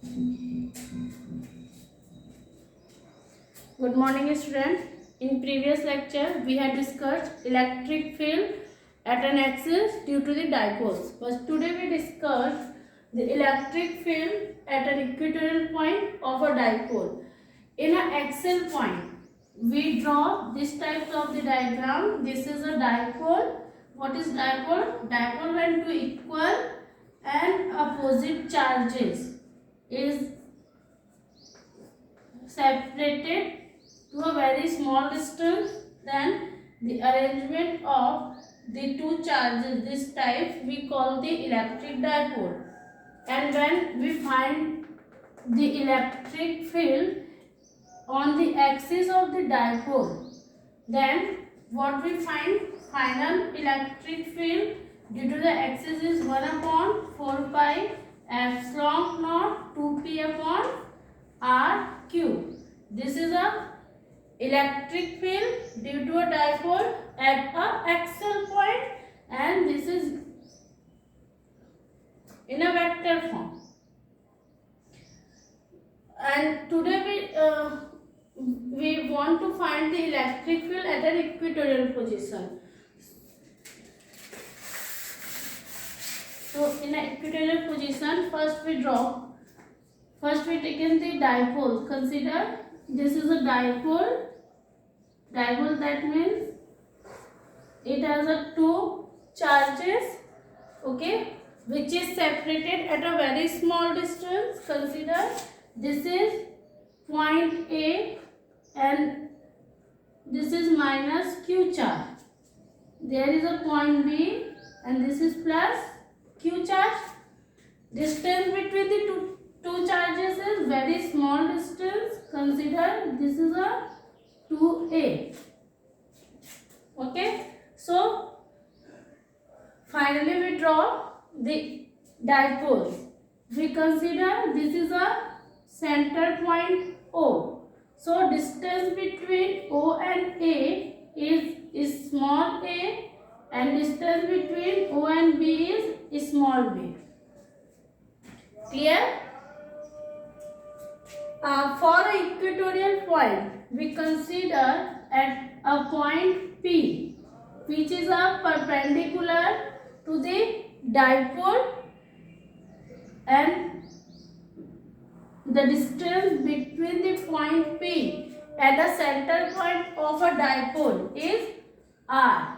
Good morning, students. In previous lecture, we had discussed electric field at an axis due to the dipoles. But today we discuss the electric field at an equatorial point of a dipole. In an axial point, we draw this type of the diagram. This is a dipole. What is dipole? Dipole when two equal and opposite charges is separated to a very small distance, then the arrangement of the two charges this type we call the electric dipole. And when we find the electric field on the axis of the dipole, then what we find? Final electric field due to the axis is 1 upon 4 pi epsilon naught 2p upon r cube. This is a electric field due to a dipole at a axial point, and this is in a vector form. And today we want to find the electric field at an equatorial position. So in an equatorial position, first we taken the dipole. Consider this is a dipole. Dipole, that means it has a two charges, okay, which is separated at a very small distance. Consider this is point A and this is minus Q charge. There is a point B and this is plus Q charge. Distance between the two charges is very small distance. Consider this is a 2A. Okay. So finally we draw the dipoles. We consider this is a center point O. So distance between O and A is small a, and distance between O and B is small b. Clear? For an equatorial point, we consider at a point P, which is a perpendicular to the dipole, and the distance between the point P and the center point of a dipole is R.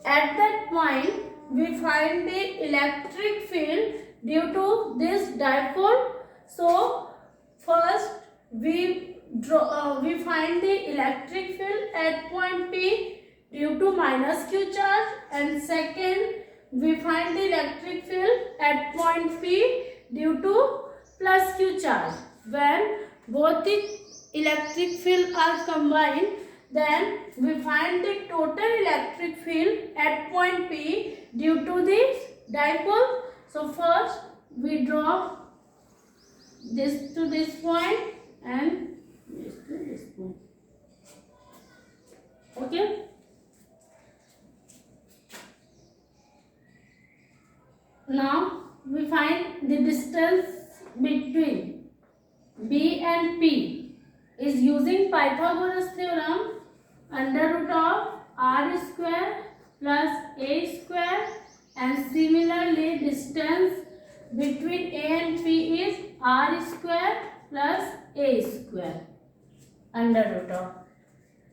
At that point, we find the electric field due to this dipole. So first we find the electric field at point P due to minus Q charge, and second we find the electric field at point P due to plus Q charge. When both the electric field are combined, then we find the total electric field at point P due to this dipole. So first we draw this to this point and this to this point. Okay. Now we find the distance between B and P is using Pythagoras theorem. Under root of r square plus a square, and similarly distance between A and P is r square plus a square under root of.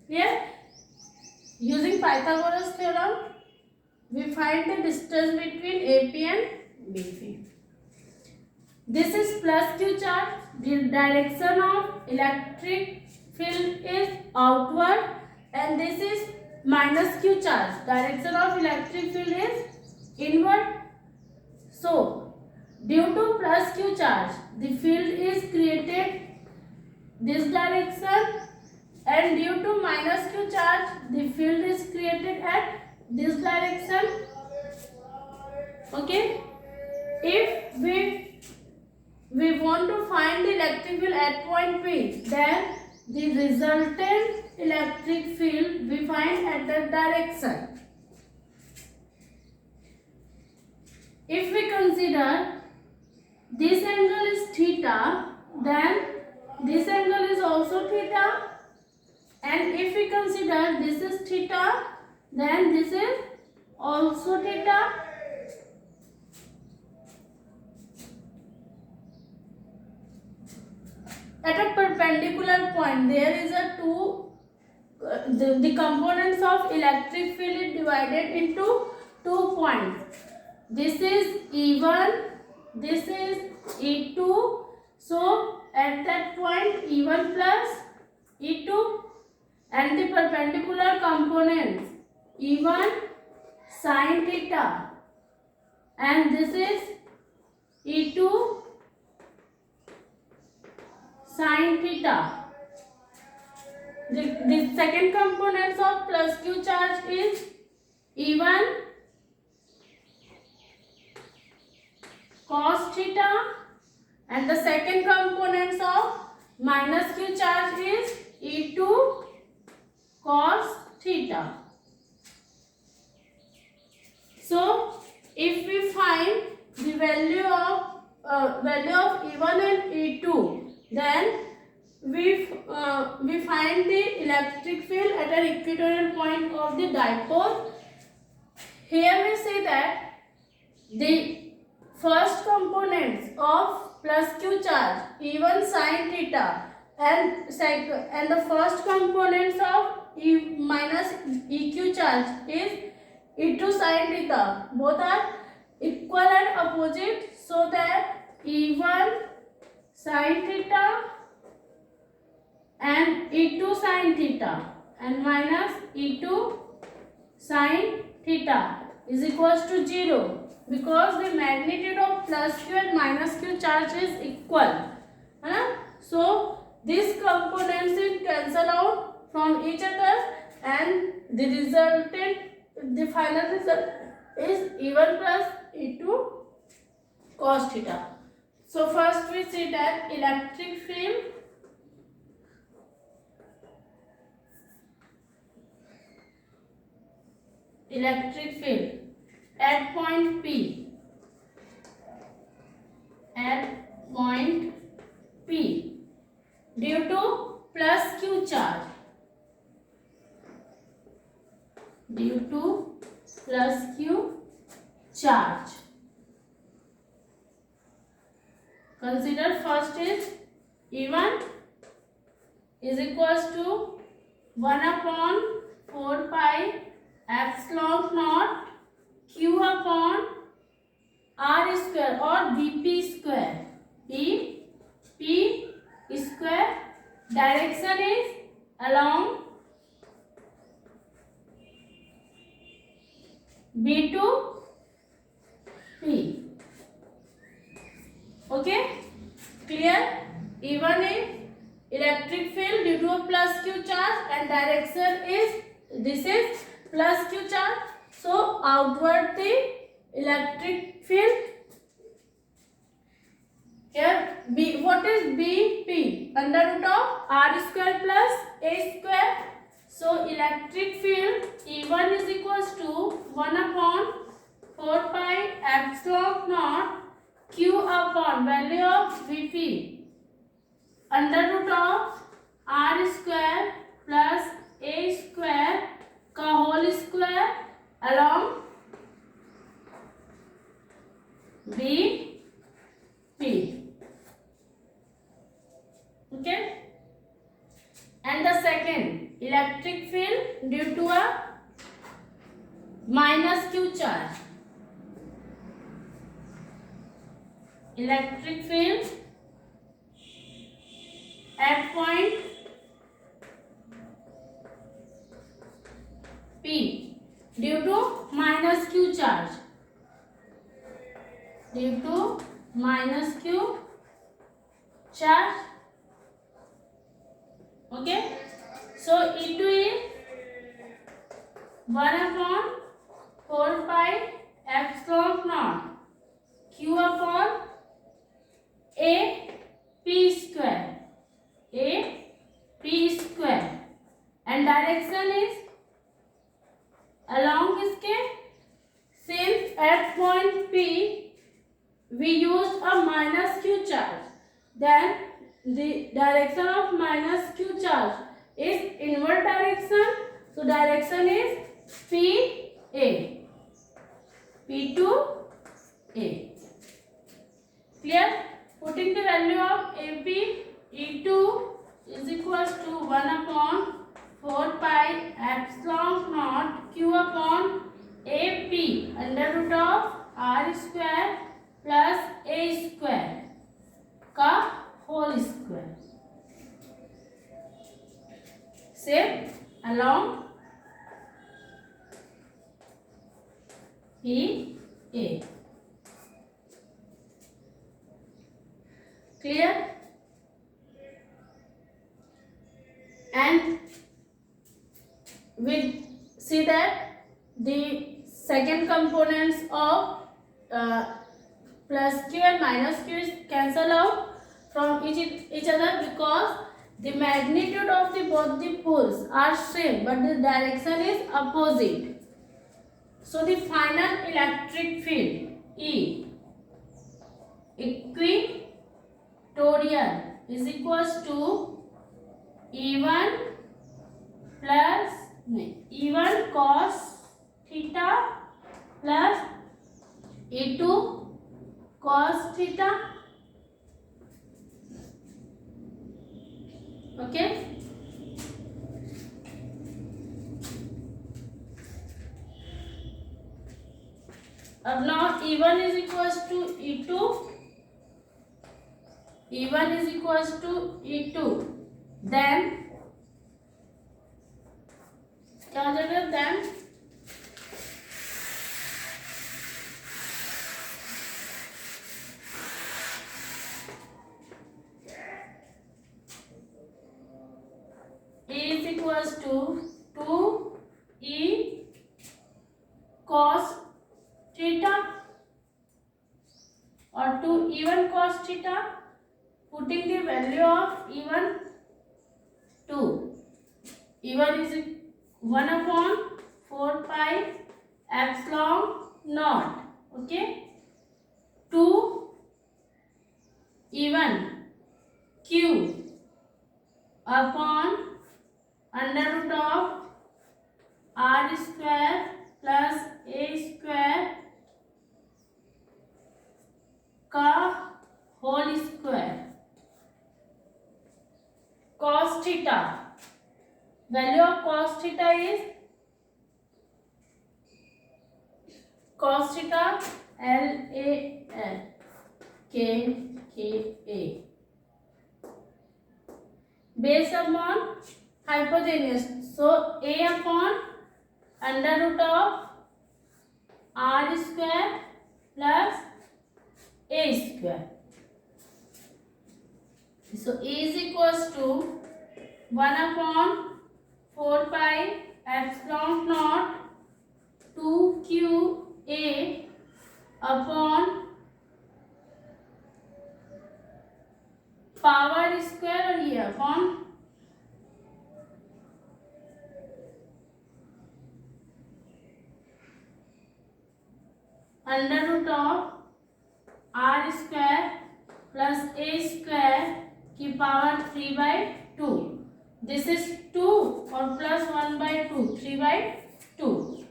Here, using Pythagoras theorem, we find the distance between AP and BP. This is plus Q charge. The direction of electric field is outward, and this is minus Q charge. Direction of electric field is inward. So, due to plus Q charge, the field is created this direction, and due to minus Q charge, the field is created at this direction. Okay. If we want to find the electric field at point P, then the resultant electric field we find at that direction. If we consider this angle is theta, then this angle is also theta, and if we consider this is theta, then this is also theta. At a perpendicular point, there is a the components of electric field is divided into 2 points. This is E1, this is E2. So at that point E1 plus E2, and the perpendicular components E1 sin theta, and this is E2 sin theta. The second components of plus q charge is E1 cos theta, and the second components of minus q charge is E2 cos theta. So if we find the value of E1 and E2, then we find the electric field at an equatorial point of the dipole. Here we say that the first components of plus q charge E1 sin theta and the first components of E minus EQ charge is E2 sin theta. Both are equal and opposite, so that E1 sin theta and E2 sin theta and minus E2 sin theta is equals to 0, because the magnitude of plus q and minus q charge is equal. So these components will cancel out from each other, and the final result is E1 plus E2 cos theta. So first we see that electric field at point P, due to plus q charge, consider first is E1 is equals to 1 upon 4 pi epsilon naught q upon r square or Bp square. Bp square, direction is along B to P. Okay, clear? E1 is electric field due to a plus q charge, and direction is this is plus q charge. So outward the electric field. Here B, what is Bp? Under root of r square plus a square. So electric field E1 is equals to 1 upon 4 pi epsilon naught q upon value of Vp under root of r square plus a square का whole square along Bp. Okay, and the second electric field due to a minus q charge. Electric field at point P due to minus q charge. Due to minus q charge. Okay, so E2 is 1 upon 4 pi epsilon naught q upon a p square, and direction is along इसके, since at point P we used a minus q charge, then the direction of minus q charge is inward direction. So direction is PA, P to A. Clear? Putting the value of AP, E2 is equals to 1 upon 4 pi epsilon naught Q upon AP under root of R square plus A square का whole square. Same along PA. Clear? And we see that the second components of plus q and minus q is cancel out from each other because the magnitude of the both the poles are same but the direction is opposite. So the final electric field E equatorial is equals to E1 plus E1 cos theta plus E2 cos theta. Okay. Now E1 is equals to E2. E1 is equals to E2. Then क्या हो जाएगा? Then E is equals to 2E cos theta or 2E1 cos theta. Putting the value of E1 2. E1 is 1 upon 4 pi epsilon naught. Okay. 2 E1 Q upon under root of R square plus A square का whole square. Cos theta, value of cos theta is cos theta LAL KA base upon hypotenuse. So A upon under root of R square plus A square. So E is equals to 1 upon 4 pi epsilon naught 2QA upon power square और ये upon under root of R square plus A square की power 3 by 2. This is 2 और plus 1 by 2, 3 by 2.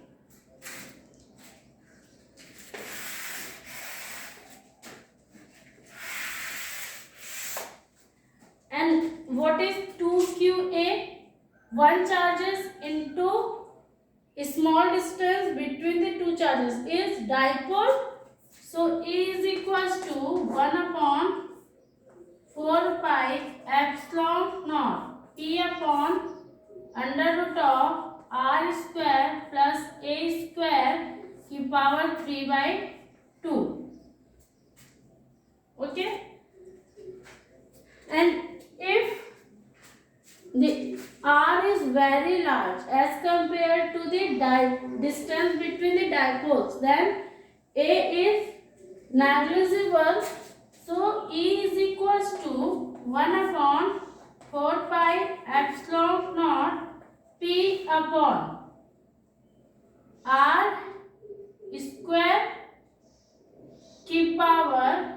And what is 2QA? One charges into a small distance between the two charges is dipole. So E is equals to 1 upon 4 pi epsilon naught P upon under root of R square plus A square की power 3 by 2. Okay. And if the R is very large as compared to the distance between the dipoles, then A is negligible. So E is equals to 1 upon 4 pi epsilon naught P upon R square की power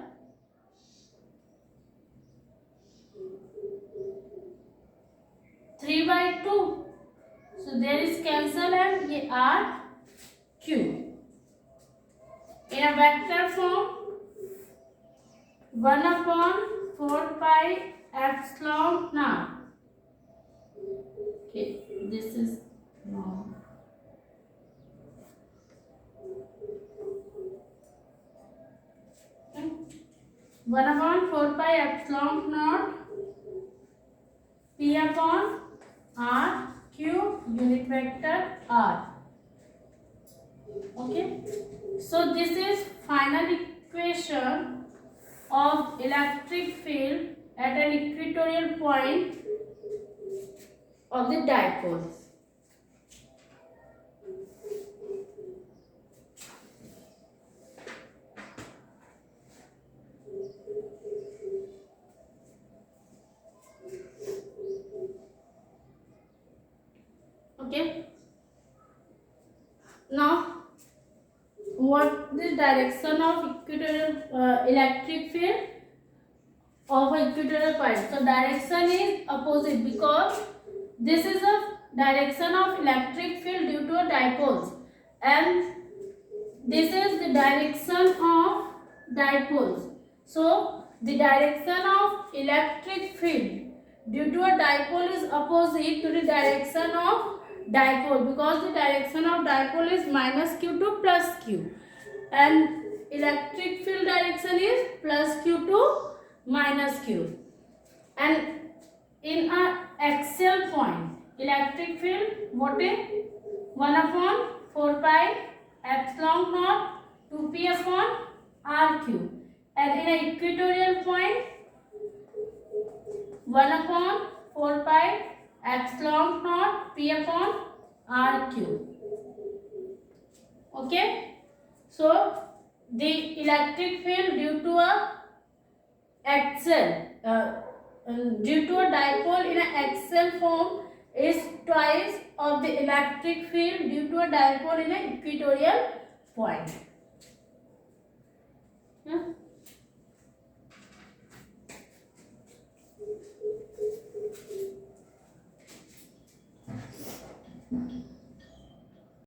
3/2. So there is cancel and ये R Q. In a vector form 1/4 pi epsilon naught. Okay, this is wrong. 1/4 pi epsilon naught P upon R Q unit vector R. Okay, so this is final equation of electric field at an equatorial point of the dipoles. Okay, now what the direction of equatorial electric field of equatorial point? So direction is opposite because this is a direction of electric field due to a dipoles, and this is the direction of dipoles. So the direction of electric field due to a dipole is opposite to the direction of dipole, because the direction of dipole is minus q to plus q, and electric field direction is plus q to minus q. And in a axial point electric field what is 1/4 pi epsilon naught 2p upon r cube, and in a equatorial point 1/4 pi epsilon naught p upon r cube. Okay, so the electric field due to a axial due to a dipole in an axial form is twice of the electric field due to a dipole in an equatorial point.